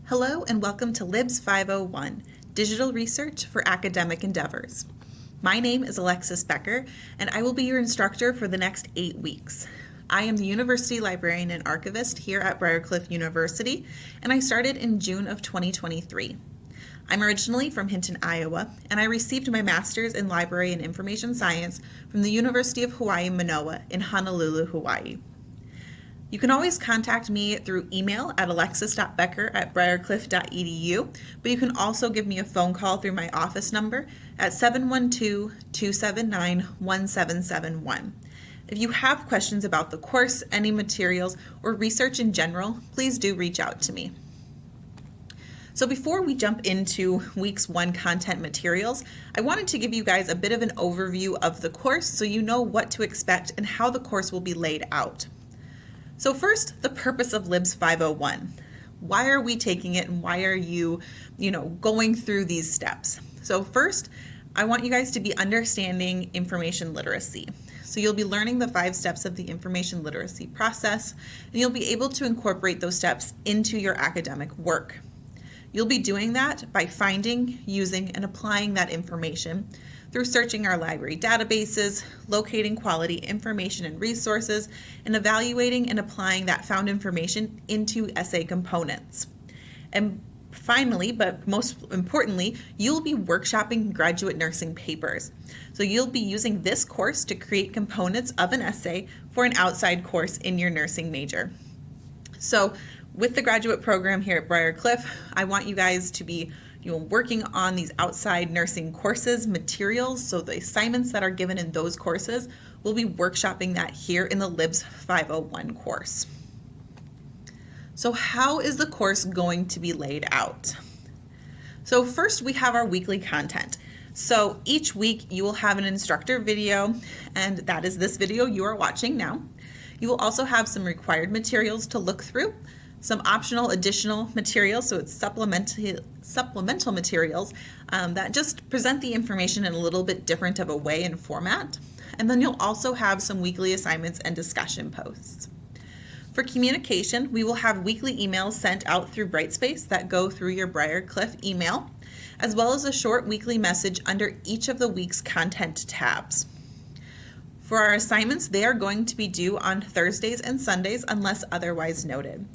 Hello and welcome to LIBS 501, Digital Research for Academic Endeavors. My name is Alexis Becker, and I will be your instructor for the next 8 weeks. I am the University Librarian and Archivist here at Briarcliff University, and I started in June of 2023. I'm originally from Hinton, Iowa, and I received my Master's in Library and Information Science from the University of Hawaii, Manoa in Honolulu, Hawaii. You can always contact me through email at alexis.becker@briarcliff.edu, but you can also give me a phone call through my office number at 712-279-1771. If you have questions about the course, any materials, or research in general, please do reach out to me. So before we jump into week's 1 content materials, I wanted to give you guys a bit of an overview of the course so you know what to expect and how the course will be laid out. So first, the purpose of LIBS 501. Why are we taking it and why are you going through these steps? So first, I want you guys to be understanding information literacy. So you'll be learning the 5 steps of the information literacy process, and you'll be able to incorporate those steps into your academic work. You'll be doing that by finding, using, and applying that information through searching our library databases, locating quality information and resources, and evaluating and applying that found information into essay components. And finally, but most importantly, you'll be workshopping graduate nursing papers. So you'll be using this course to create components of an essay for an outside course in your nursing major. So with the graduate program here at Briarcliff, I want you guys to be working on these outside nursing courses, materials, so the assignments that are given in those courses, we'll be workshopping that here in the LIBS 501 course. So how is the course going to be laid out? So first we have our weekly content. So each week you will have an instructor video, and that is this video you are watching now. You will also have some required materials to look through, some optional additional materials, so it's supplemental materials that just present the information in a little bit different of a way and format. And then you'll also have some weekly assignments and discussion posts. For communication, we will have weekly emails sent out through Brightspace that go through your Briarcliff email, as well as a short weekly message under each of the week's content tabs. For our assignments, they are going to be due on Thursdays and Sundays unless otherwise noted.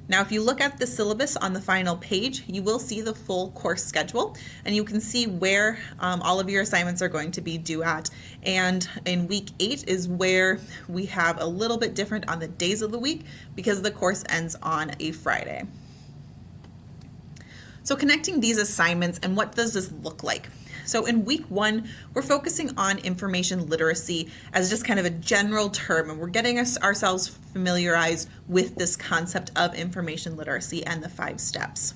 Now, if you look at the syllabus on the final page, you will see the full course schedule, and you can see where all of your assignments are going to be due at. And in week 8 is where we have a little bit different on the days of the week because the course ends on a Friday. So connecting these assignments, and what does this look like? So in week 1, we're focusing on information literacy as just kind of a general term, and we're getting ourselves familiarized with this concept of information literacy and the 5 steps.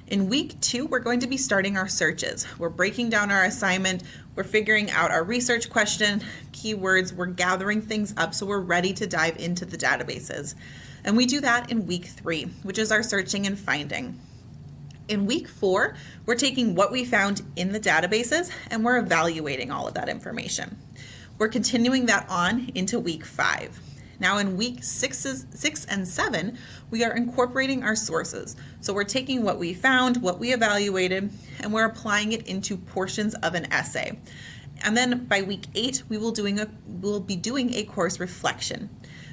In week 2, we're going to be starting our searches. We're breaking down our assignment, we're figuring out our research question, keywords, we're gathering things up so we're ready to dive into the databases. And we do that in week 3, which is our searching and finding. In week 4, we're taking what we found in the databases and we're evaluating all of that information. We're continuing that on into week 5. Now in week 6 and 7, we are incorporating our sources. So we're taking what we found, what we evaluated, and we're applying it into portions of an essay. And then by week 8, we'll be doing a course reflection.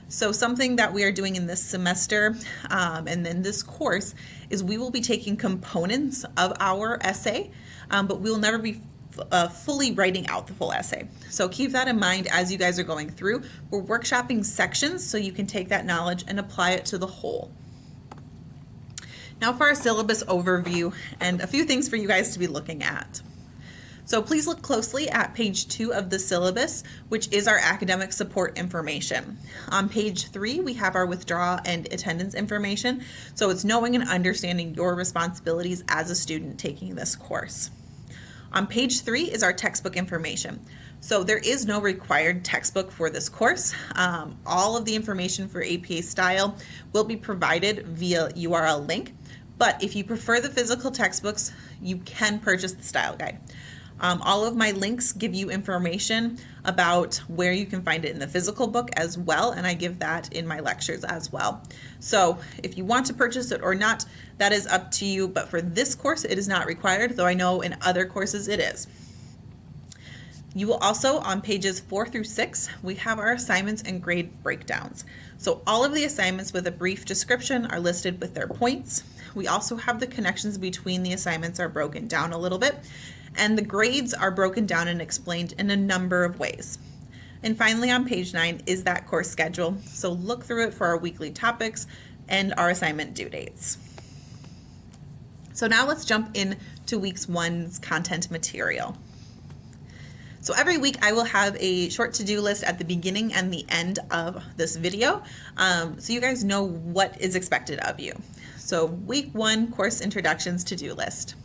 So something that we are doing in this semester and then this course is we will be taking components of our essay, but we'll never be fully writing out the full essay. So keep that in mind as you guys are going through. We're workshopping sections so you can take that knowledge and apply it to the whole. Now for our syllabus overview and a few things for you guys to be looking at. So please look closely at page 2 of the syllabus, which is our academic support information. On page 3, we have our withdrawal and attendance information. So it's knowing and understanding your responsibilities as a student taking this course. On page 3 is our textbook information. So there is no required textbook for this course. All of the information for APA style will be provided via URL link, but if you prefer the physical textbooks, you can purchase the style guide. All of my links give you information about where you can find it in the physical book as well, and I give that in my lectures as well. So if you want to purchase it or not, that is up to you, but for this course it is not required, though I know in other courses it is. You will also, on pages 4 through 6, we have our assignments and grade breakdowns. So all of the assignments with a brief description are listed with their points. We also have the connections between the assignments are broken down a little bit, and the grades are broken down and explained in a number of ways. And finally, on page 9 is that course schedule. So look through it for our weekly topics and our assignment due dates. So now let's jump into week 1's content material. So every week I will have a short to-do list at the beginning and the end of this video, so you guys know what is expected of you. So week 1 course introductions to-do list.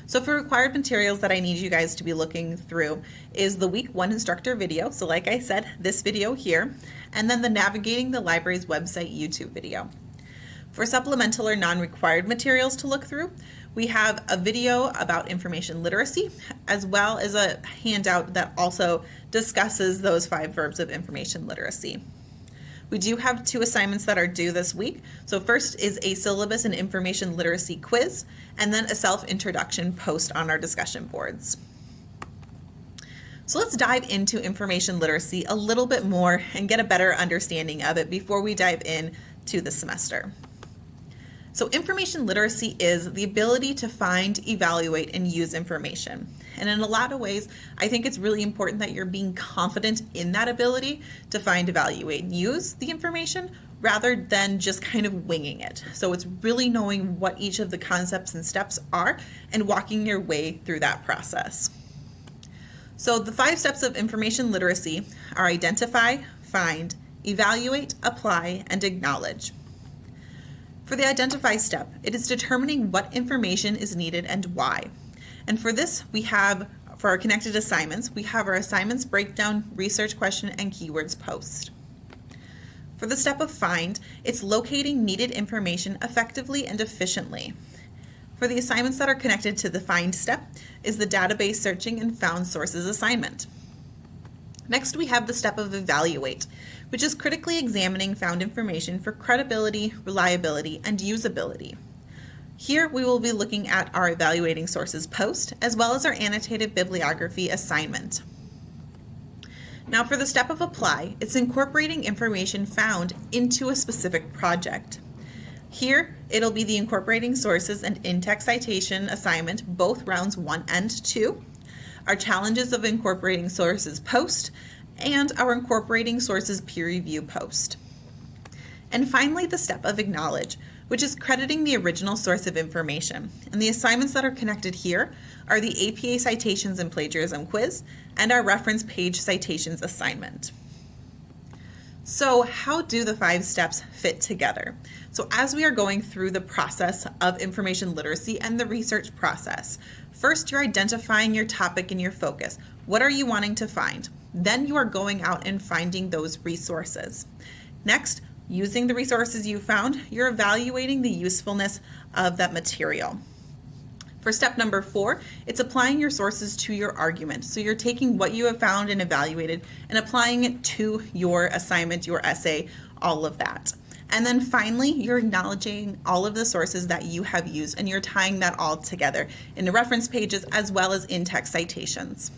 So for required materials that I need you guys to be looking through is the week 1 instructor video. So like I said, this video here, and then the Navigating the Library's website YouTube video. For supplemental or non-required materials to look through, we have a video about information literacy, as well as a handout that also discusses those 5 verbs of information literacy. We do have 2 assignments that are due this week. So first is a syllabus and information literacy quiz, and then a self-introduction post on our discussion boards. So let's dive into information literacy a little bit more and get a better understanding of it before we dive in to the semester. So information literacy is the ability to find, evaluate, and use information. And in a lot of ways, I think it's really important that you're being confident in that ability to find, evaluate, and use the information rather than just kind of winging it. So it's really knowing what each of the concepts and steps are and walking your way through that process. So the 5 steps of information literacy are identify, find, evaluate, apply, and acknowledge. For the identify step, it is determining what information is needed and why. And for this, we have, for our connected assignments, we have our assignments breakdown, research question, and keywords post. For the step of find, it's locating needed information effectively and efficiently. For the assignments that are connected to the find step is the database searching and found sources assignment. Next, we have the step of evaluate, which is critically examining found information for credibility, reliability, and usability. Here, we will be looking at our evaluating sources post, as well as our annotated bibliography assignment. Now for the step of apply, it's incorporating information found into a specific project. Here, it'll be the incorporating sources and in-text citation assignment, both rounds 1 and 2, our challenges of incorporating sources post, and our incorporating sources peer review post. And finally, the step of acknowledge, which is crediting the original source of information. And the assignments that are connected here are the APA citations and plagiarism quiz and our reference page citations assignment. So how do the 5 steps fit together? So as we are going through the process of information literacy and the research process, first you're identifying your topic and your focus. What are you wanting to find? Then you are going out and finding those resources. Next, using the resources you found, you're evaluating the usefulness of that material. For step number 4, it's applying your sources to your argument. So you're taking what you have found and evaluated and applying it to your assignment, your essay, all of that. And then finally, you're acknowledging all of the sources that you have used and you're tying that all together in the reference pages as well as in-text citations.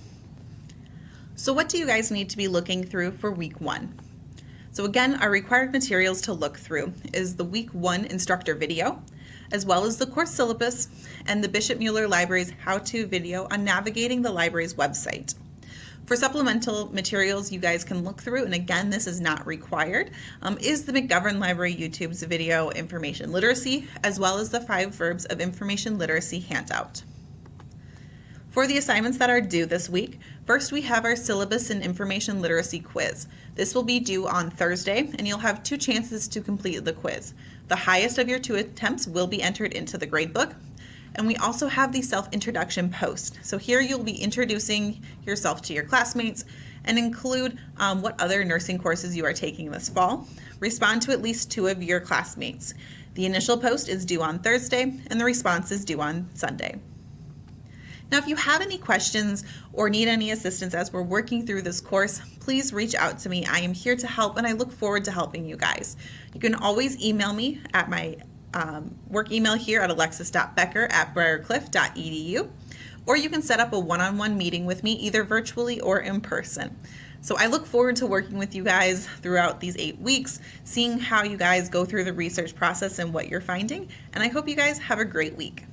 So what do you guys need to be looking through for week 1? So again, our required materials to look through is the week 1 instructor video, as well as the course syllabus and the Bishop Mueller Library's how-to video on navigating the library's website. For supplemental materials you guys can look through, and again, this is not required, is the McGovern Library YouTube's video information literacy, as well as the 5 verbs of information literacy handout. For the assignments that are due this week, first we have our syllabus and information literacy quiz. This will be due on Thursday, and you'll have 2 chances to complete the quiz. The highest of your 2 attempts will be entered into the gradebook. And we also have the self-introduction post. So here you'll be introducing yourself to your classmates and include what other nursing courses you are taking this fall. Respond to at least 2 of your classmates. The initial post is due on Thursday, and the response is due on Sunday. Now, if you have any questions or need any assistance as we're working through this course, please reach out to me. I am here to help, and I look forward to helping you guys. You can always email me at my work email here at alexis.becker@briarcliff.edu, or you can set up a one-on-one meeting with me either virtually or in person. So I look forward to working with you guys throughout these 8 weeks, seeing how you guys go through the research process and what you're finding, and I hope you guys have a great week.